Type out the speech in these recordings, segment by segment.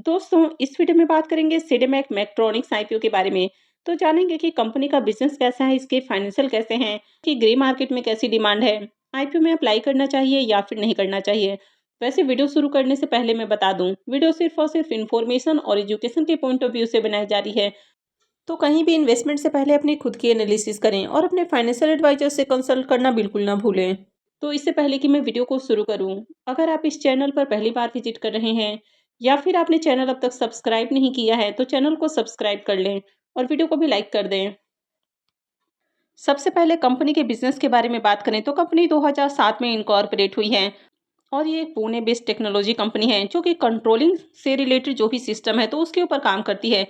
दोस्तों, इस वीडियो में बात करेंगे सिनेमैक मैक्ट्रॉनिक्स आईपीओ के बारे में। तो जानेंगे कि कंपनी का बिजनेस कैसा है, इसके फाइनेंशियल कैसे हैं, कि ग्रे मार्केट में कैसी डिमांड है, आईपीओ में अप्लाई करना चाहिए या फिर नहीं करना चाहिए। वैसे वीडियो शुरू करने से पहले मैं बता दूं, वीडियो सिर्फ और सिर्फ इन्फॉर्मेशन और एजुकेशन के पॉइंट ऑफ व्यू से बनाई जा रही है। तो कहीं भी इन्वेस्टमेंट से पहले अपनी खुद की एनालिसिस करें और अपने फाइनेंशियल एडवाइजर से कंसल्ट करना बिल्कुल ना भूलें। तो इससे पहले कि मैं वीडियो को शुरू करूं, अगर आप इस चैनल पर पहली बार विजिट कर रहे हैं या फिर आपने चैनल अब तक सब्सक्राइब नहीं किया है, तो चैनल को सब्सक्राइब कर लें और वीडियो को भी लाइक कर दें। सबसे पहले कंपनी के बिजनेस के बारे में बात करें तो कंपनी 2007 में इनकॉर्पोरेट हुई है और ये एक पुणे बेस्ड टेक्नोलॉजी कंपनी है जो कि कंट्रोलिंग से रिलेटेड जो भी सिस्टम है तो उसके ऊपर काम करती है।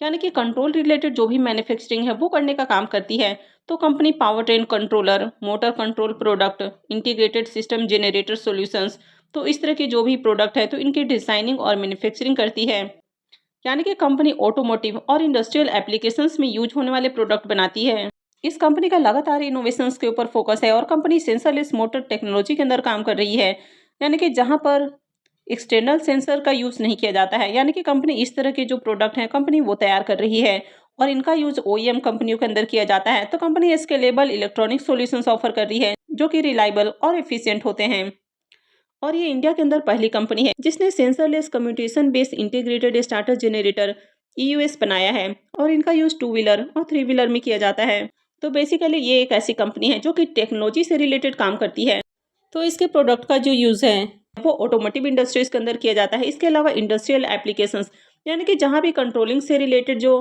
यानी कि कंट्रोल रिलेटेड जो भी मैन्युफैक्चरिंग है वो करने का काम करती है। तो company power train controller, motor control product, integrated system generator solutions, तो इस तरह के जो भी प्रोडक्ट है तो इनकी डिजाइनिंग और मैन्युफैक्चरिंग करती है। यानी कि कंपनी ऑटोमोटिव और इंडस्ट्रियल एप्लीकेशंस में यूज होने वाले प्रोडक्ट बनाती है। इस कंपनी का लगातार इनोवेशंस के ऊपर फोकस है और कंपनी सेंसरलेस मोटर टेक्नोलॉजी के अंदर काम कर रही है। यानी कि जहां पर एक्सटर्नल सेंसर का यूज नहीं किया जाता है। यानी कि कंपनी इस तरह के जो प्रोडक्ट हैं कंपनी वो तैयार कर रही है और इनका यूज ओईएम कंपनियों के अंदर किया जाता है। तो company scalable electronic solutions offer कर रही है जो कि रिलायबल और एफिशिएंट होते हैं। और ये इंडिया के अंदर पहली कंपनी है जिसने sensorless communication based integrated starter generator EUS बनाया है और इनका यूज टू व्हीलर और थ्री व्हीलर में किया जाता है। तो बेसिकली ये एक ऐसी कंपनी है जो कि टेक्नोलॉजी से रिलेटेड काम करती है। तो इसके प्रोडक्ट का जो यूज़ है वो ऑटोमोटिव इंडस्ट्रीज के अंदर किया जाता है। इसके अलावा इंडस्ट्रियल एप्लीकेशंस, यानी कि जहाँ भी कंट्रोलिंग से रिलेटेड जो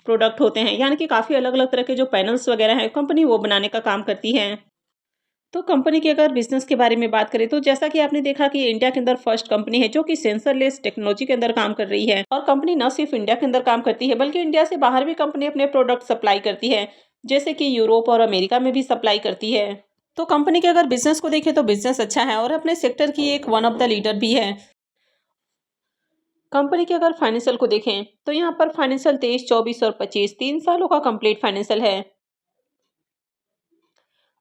प्रोडक्ट होते हैं, यानी कि काफ़ी अलग अलग तरह के जो पैनल्स वगैरह हैं कंपनी वो बनाने का काम करती है। तो कंपनी के अगर बिजनेस के बारे में बात करें तो जैसा कि आपने देखा कि इंडिया के अंदर फर्स्ट कंपनी है जो कि सेंसरलेस टेक्नोलॉजी के अंदर काम कर रही है। और कंपनी न सिर्फ इंडिया के अंदर काम करती है बल्कि इंडिया से बाहर भी कंपनी अपने प्रोडक्ट सप्लाई करती है, जैसे कि यूरोप और अमेरिका में भी सप्लाई करती है। तो कंपनी के अगर बिजनेस को देखें तो बिजनेस अच्छा है और अपने सेक्टर की एक वन ऑफ द लीडर भी है। कंपनी के अगर फाइनेंशियल को देखें तो यहाँ पर फाइनेंशियल 23, 24 और 25 3 सालों का कंप्लीट फाइनेंशियल है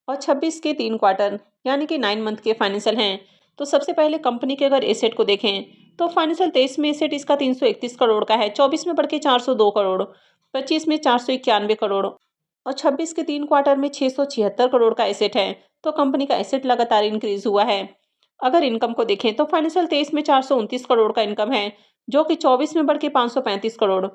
और 26 के 3 क्वार्टर यानी कि 9 मंथ के फाइनेंशियल हैं। तो सबसे पहले कंपनी के अगर एसेट को देखें तो फाइनेंशियल 23 में एसेट इसका 331 करोड़ का है, 24 में बढ़ के 402 करोड़, 25 में 491 करोड़ और 26 के 3 क्वार्टर में 676 करोड़ का एसेट है। तो कंपनी का एसेट लगातार इंक्रीज हुआ है। अगर इनकम को देखें तो फाइनेंशियल 23 में 429 करोड़ का इनकम है जो कि 24 में बढ़ के 535 करोड़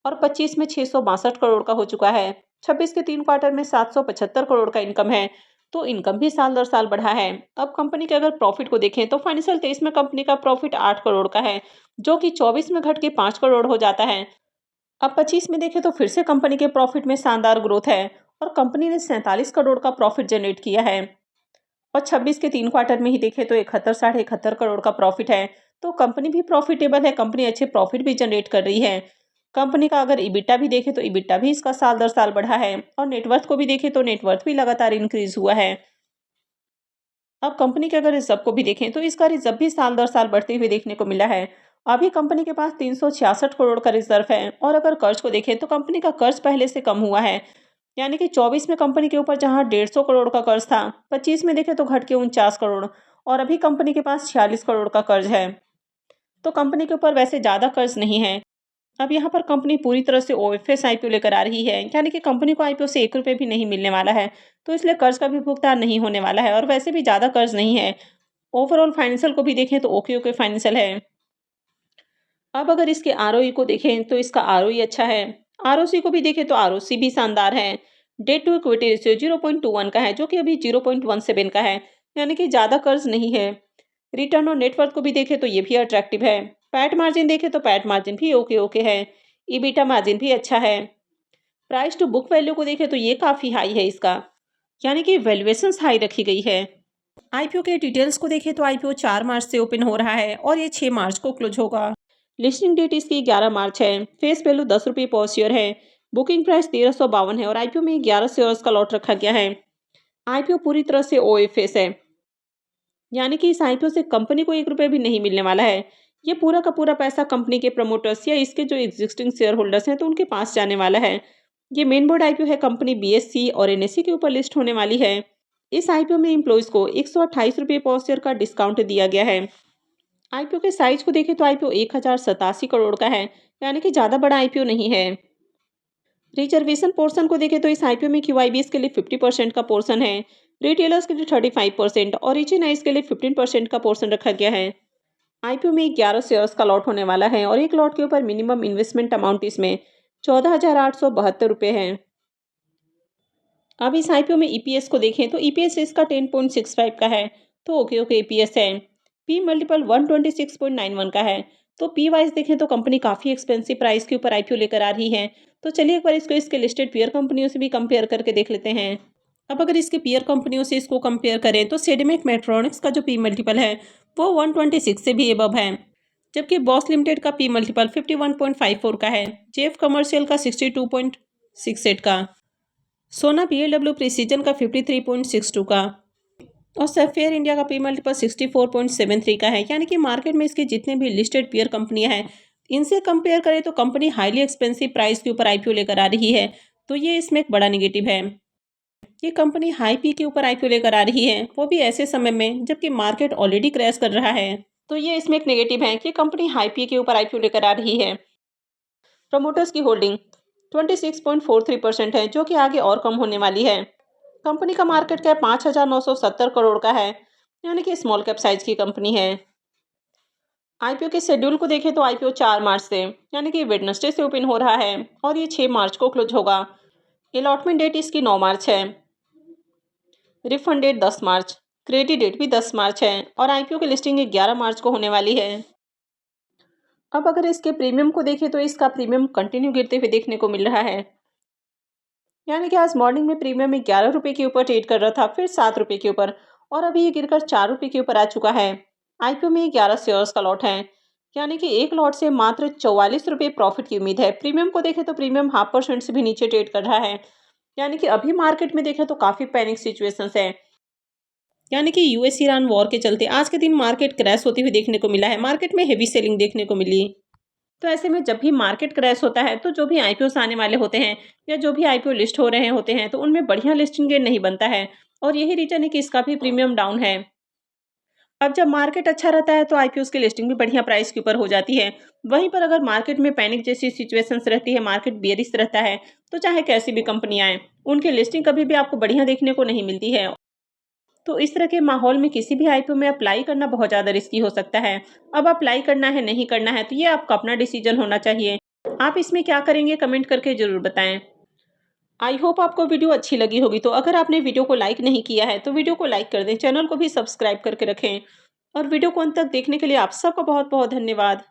और 25 में 662 करोड़ का हो चुका है। 26 के 3 क्वार्टर में 775 करोड़ का इनकम है। तो इनकम भी साल दर साल बढ़ा है। अब कंपनी के अगर प्रॉफिट को देखें तो फाइनेंशियल 23 में कंपनी का प्रॉफिट 8 करोड़ का है जो कि 24 में घट के 5 करोड़ हो जाता है। अब 25 में देखें तो फिर से कंपनी के प्रॉफिट में शानदार ग्रोथ है और कंपनी ने 47 करोड़ का प्रॉफिट जनरेट किया है और 26 के 3 क्वार्टर में ही देखें तो 71 साढ़े 71 करोड़ का प्रॉफिट है। तो कंपनी भी प्रॉफिटेबल है, कंपनी अच्छे प्रॉफिट भी जनरेट कर रही है। कंपनी का अगर इबिटा भी देखें तो इबिटा भी इसका साल दर साल बढ़ा है और नेटवर्थ को भी देखें तो नेटवर्थ भी लगातार इंक्रीज हुआ है। अब कंपनी के अगर रिजर्व को भी देखें तो इसका रिजर्व भी साल दर साल बढ़ते हुए देखने को मिला है। अभी कंपनी के पास 366 करोड़ का रिजर्व है और अगर कर्ज को देखें तो कंपनी का कर्ज पहले से कम हुआ है। यानी कि 24 में कंपनी के ऊपर जहां 150 करोड़ का कर्ज था, 25 में देखें तो घट के 49 करोड़ और अभी कंपनी के पास 46 करोड़ का कर्ज है। तो कंपनी के ऊपर वैसे ज़्यादा कर्ज नहीं है। अब यहाँ पर कंपनी पूरी तरह से ओएफएस आईपीओ लेकर आ रही है, यानी कि कंपनी को आईपीओ से 1 रुपये भी नहीं मिलने वाला है। तो इसलिए कर्ज का भी भुगतान नहीं होने वाला है और वैसे भी ज़्यादा कर्ज नहीं है। ओवरऑल फाइनेंशियल को भी देखें तो ओके ओके फाइनेंशियल है। अब अगर इसके आरओई को देखें तो इसका आरओई अच्छा है। आरओसी को भी देखें तो आरओसी भी शानदार है। डेट टू इक्विटी रेशियो 0.21 का है जो कि अभी 0.17 का है, यानी कि ज़्यादा कर्ज नहीं है। रिटर्न ऑन नेटवर्थ को भी देखें तो ये भी अट्रैक्टिव है। पैट मार्जिन देखें तो पैट मार्जिन भी ओके ओके है। ईबीटा मार्जिन भी अच्छा है। प्राइस टू बुक वैल्यू को देखें तो ये काफ़ी हाई है इसका, यानी कि वैल्यूएशंस हाई रखी गई है। आईपीओ के डिटेल्स को देखें तो आईपीओ 4 मार्च से ओपन हो रहा है और ये 6 मार्च को क्लोज होगा। लिस्टिंग डेट इसकी 11 मार्च है। फेस वैल्यू 10 रुपये पर शेयर है। बुकिंग प्राइस 1352 है और आईपीओ में 11 शेयर्स का लॉट रखा गया है। आईपीओ पूरी तरह से ओएफएस है, यानी कि इस आईपीओ से कंपनी को 1 रुपये भी नहीं मिलने वाला है। ये पूरा का पूरा पैसा कंपनी के प्रमोटर्स या इसके जो एग्जिस्टिंग शेयर होल्डर्स हैं तो उनके पास जाने वाला है। ये मेन बोर्ड आईपीओ है, कंपनी बीएससी और एनएससी के ऊपर लिस्ट होने वाली है। इस आईपीओ में एम्प्लॉयज़ को 128 रुपये पर शेयर का डिस्काउंट दिया गया है। आईपीओ के साइज को देखें तो आईपीओ 1087 करोड़ का है, यानी कि ज़्यादा बड़ा आईपीओ नहीं है। रिजर्वेशन पोर्शन को देखें तो इस आईपीओ में क्यूआईबीएस के लिए 50% का पोर्शन है, रिटेलर्स के लिए 35% और एचएनआईज के लिए 15% का पोर्शन रखा गया है। आईपीओ में 11 शेयर्स का लॉट होने वाला है और एक लॉट के ऊपर मिनिमम इन्वेस्टमेंट अमाउंट इसमें 14,872 रुपये है। अब इस आईपीओ में ईपीएस को देखें तो ईपीएस इसका 10.65 का है, तो ओके ईपीएस है। पी मल्टीपल 126.91 का है। तो पी वाइज देखें तो कंपनी काफ़ी एक्सपेंसिव प्राइस के ऊपर आईपीओ लेकर आ रही है। तो चलिए एक बार इसको इसके लिस्टेड पीयर कंपनियों से भी कंपेयर करके देख लेते हैं। अब अगर इसके पीयर कंपनियों से इसको कंपेयर करें तो सेडिमेक मेट्रॉनिक्स का जो पी मल्टीपल है वो 126 से भी एबव है, जबकि बॉस लिमिटेड का पी मल्टीपल 51.54 का है, जेएफ कमर्शियल का 62.68 का, सोना बीएलडब्ल्यू प्रिसीजन का 53.62 का और सैफियर इंडिया का पी मल्टीपल 64.73 का है। यानी कि मार्केट में इसके जितने भी लिस्टेड पीयर कंपनियां हैं इनसे कंपेयर करें तो कंपनी हाईली एक्सपेंसिव प्राइस के ऊपर आईपीओ लेकर आ रही है, तो ये इसमें एक बड़ा निगेटिव है। ये कंपनी हाई पी के ऊपर आईपीओ लेकर आ रही है, वो भी ऐसे समय में जबकि मार्केट ऑलरेडी क्रैश कर रहा है, तो ये इसमें एक नेगेटिव है कि कंपनी हाई पी के ऊपर आईपीओ लेकर आ रही है। प्रमोटर्स की होल्डिंग 26.43% है, जो कि आगे और कम होने वाली है। कंपनी का मार्केट कैप 5,970 करोड़ का है, यानी कि स्मॉल कैप साइज की कंपनी है। आईपीओ के शेड्यूल को देखें तो आईपीओ 4 मार्च से यानी कि वेडनेसडे से ओपन हो रहा है और ये 6 मार्च को क्लोज होगा। अलॉटमेंट डेट इसकी 9 मार्च है, रिफंड डेट 10 मार्च, क्रेडिट डेट भी 10 मार्च है और आईपीओ की लिस्टिंग 11 मार्च को होने वाली है। अब अगर इसके प्रीमियम को देखें तो इसका प्रीमियम कंटिन्यू गिरते हुए देखने को मिल रहा है, यानी कि आज मॉर्निंग में प्रीमियम 11 रुपये के ऊपर ट्रेड कर रहा था, फिर 7 रुपये के ऊपर और अभी ये गिरकर 4 रुपये के ऊपर आ चुका है। आईपीओ में 11 शेयर्स का लॉट है, यानी कि एक लॉट से मात्र 44 रुपये प्रॉफिट की उम्मीद है। प्रीमियम को देखें तो प्रीमियम 0.5% से भी नीचे ट्रेड कर रहा है, यानी कि अभी मार्केट में देखें तो काफ़ी पैनिक सिचुएशंस है। यानी कि यूएस ईरान वॉर के चलते आज के दिन मार्केट क्रैश होती हुई देखने को मिला है, मार्केट में हेवी सेलिंग देखने को मिली। तो ऐसे में जब भी मार्केट क्रैश होता है तो जो भी आईपीओ आने वाले होते हैं या जो भी आईपीओ लिस्ट हो रहे होते हैं तो उनमें बढ़िया लिस्टिंग गेन नहीं बनता है और यही रीजन है कि इसका भी प्रीमियम डाउन है। अब जब मार्केट अच्छा रहता है तो आईपीओ की लिस्टिंग भी बढ़िया प्राइस के ऊपर हो जाती है। वहीं पर अगर मार्केट में पैनिक जैसी सिचुएशंस रहती है, मार्केट बेयरिश रहता है, तो चाहे कैसी भी कंपनियां आए उनकी लिस्टिंग कभी भी आपको बढ़िया देखने को नहीं मिलती है। तो इस तरह के माहौल में किसी भी आईपीओ में अप्लाई करना बहुत ज़्यादा रिस्की हो सकता है। अब अप्लाई करना है नहीं करना है तो ये आपका अपना डिसीजन होना चाहिए। आप इसमें क्या करेंगे कमेंट करके ज़रूर बताएं। आई होप आपको वीडियो अच्छी लगी होगी। तो अगर आपने वीडियो को लाइक नहीं किया है तो वीडियो को लाइक कर दें, चैनल को भी सब्सक्राइब करके रखें और वीडियो को अंत तक देखने के लिए आप सबका बहुत बहुत धन्यवाद।